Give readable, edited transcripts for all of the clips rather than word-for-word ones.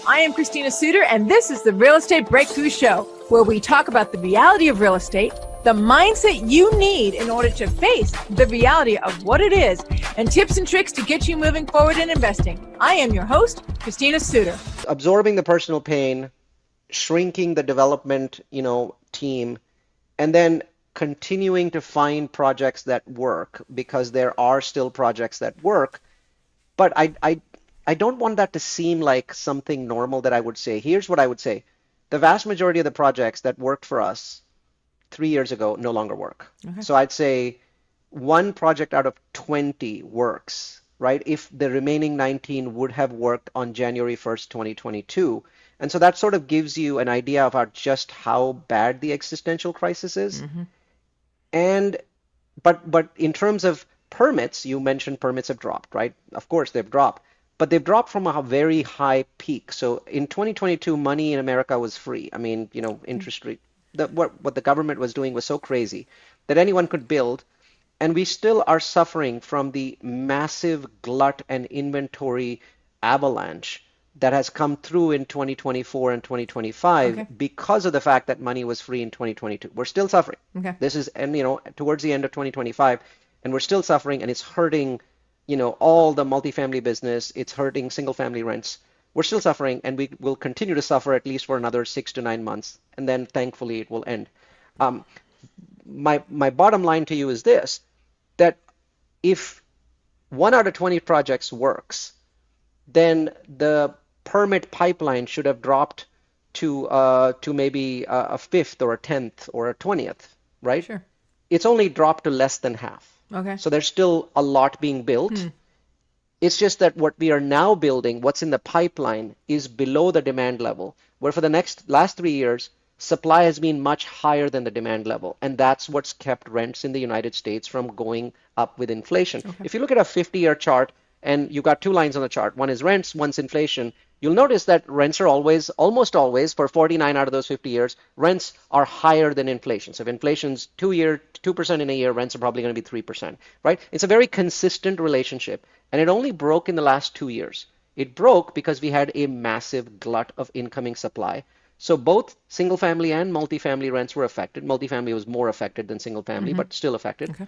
I am Christina Suter, and this is the Real Estate Breakthrough Show, where we talk about the reality of real estate, the mindset you need in order to face the reality of what it is, and tips and tricks to get you moving forward in investing. I am your host, Christina Suter. Absorbing the personal pain, shrinking the development, team, and then continuing to find projects that work because there are still projects that work. But I don't want that to seem like something normal that I would say. Here's what I would say. The vast majority of the projects that worked for us 3 years ago no longer work. Okay. So I'd say one project out of 20 works, right? If the remaining 19 would have worked on January 1st, 2022. And so that sort of gives you an idea of just how bad the existential crisis is. Mm-hmm. And but in terms of permits, you mentioned permits have dropped, right? Of course they've dropped, but they've dropped from a very high peak. So in 2022, money in America was free. I mean, interest rate, what the government was doing was so crazy that anyone could build, and we still are suffering from the massive glut and inventory avalanche that has come through in 2024 and 2025 because of the fact that money was free in 2022. We're still suffering. Okay. This is, and towards the end of 2025, and we're still suffering, and it's hurting, all the multifamily business. It's hurting single family rents. We're still suffering, and we will continue to suffer at least for another 6 to 9 months, and then thankfully it will end. My bottom line to you is this, that if 1 out of 20 projects works, then the permit pipeline should have dropped to maybe a fifth or a 10th or a 20th, right? Sure. It's only dropped to less than half. Okay. So there's still a lot being built. It's just that what we are now building, what's in the pipeline, is below the demand level, where for the last 3 years, supply has been much higher than the demand level. And that's what's kept rents in the United States from going up with inflation. Okay. If you look at a 50-year chart, and you've got 2 lines on the chart, one is rents, one's inflation, you'll notice that rents are almost always, for 49 out of those 50 years, rents are higher than inflation. So if inflation's 2% in a year, rents are probably going to be 3%, right? It's a very consistent relationship, and it only broke in the last 2 years. It broke because we had a massive glut of incoming supply. So both single family and multifamily rents were affected. Multifamily was more affected than single family, but still affected. Okay.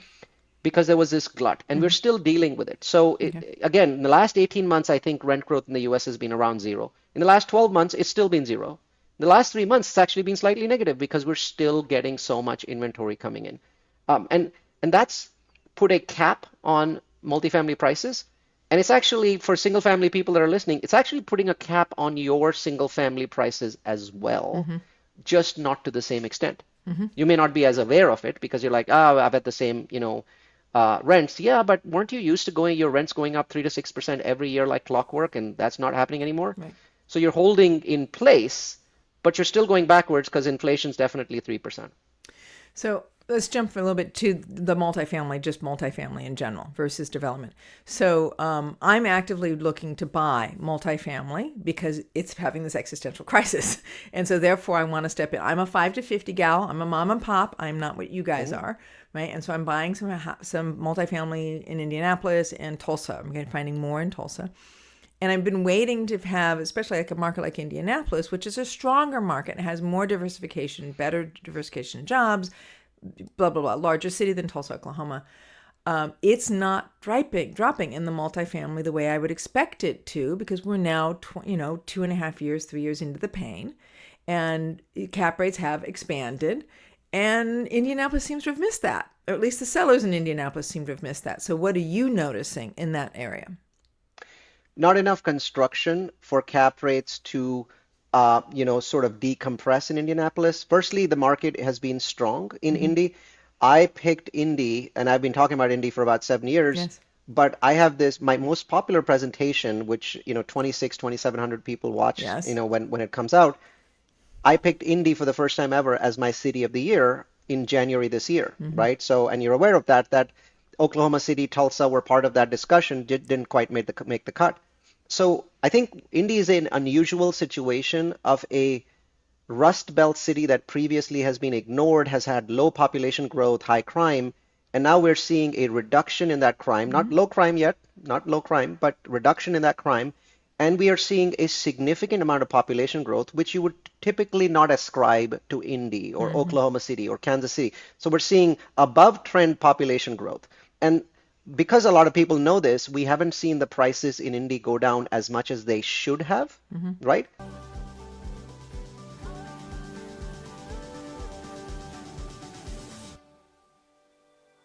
Because there was this glut, and we're still dealing with it. So again, in the last 18 months, I think rent growth in the US has been around 0. In the last 12 months, it's still been 0. In the last 3 months, it's actually been slightly negative because we're still getting so much inventory coming in. And that's put a cap on multifamily prices. And it's actually, for single family people that are listening, it's actually putting a cap on your single family prices as well, just not to the same extent. You may not be as aware of it because you're like, I've had the same, rents. Yeah, but weren't you used to your rents going up 3 to 6% every year like clockwork, and that's not happening anymore? Right. So you're holding in place, but you're still going backwards because inflation's definitely 3%. So let's jump for a little bit to the multifamily, just multifamily in general versus development. So I'm actively looking to buy multifamily because it's having this existential crisis. And so therefore I want to step in. I'm a 5 to 50 gal. I'm a mom and pop. I'm not what you guys are, right? And so I'm buying some multifamily in Indianapolis and Tulsa. I'm finding more in Tulsa. And I've been waiting to have, especially like a market like Indianapolis, which is a stronger market and has more diversification, better diversification in jobs, blah, blah, blah, larger city than Tulsa, Oklahoma. It's not dropping in the multifamily the way I would expect it to, because we're now, 2.5 years, 3 years into the pain, and cap rates have expanded, and Indianapolis seems to have missed that, or at least the sellers in Indianapolis seem to have missed that. So what are you noticing in that area? Not enough construction for cap rates to sort of decompress in Indianapolis. Firstly, the market has been strong in Indy. I picked Indy, and I've been talking about Indy for about 7 years. Yes. But I have my most popular presentation, which 2,700 people watch. Yes. When it comes out. I picked Indy for the first time ever as my city of the year in January this year, right? So, and you're aware of that Oklahoma City, Tulsa were part of that discussion, didn't quite make the cut. So I think Indy is an unusual situation of a Rust Belt city that previously has been ignored, has had low population growth, high crime, and now we're seeing a reduction in that crime, not low crime yet, not low crime, but reduction in that crime, And we are seeing a significant amount of population growth, which you would typically not ascribe to Indy or Oklahoma City or Kansas City. So we're seeing above trend population growth. And because a lot of people know this, we haven't seen the prices in Indy go down as much as they should have, right?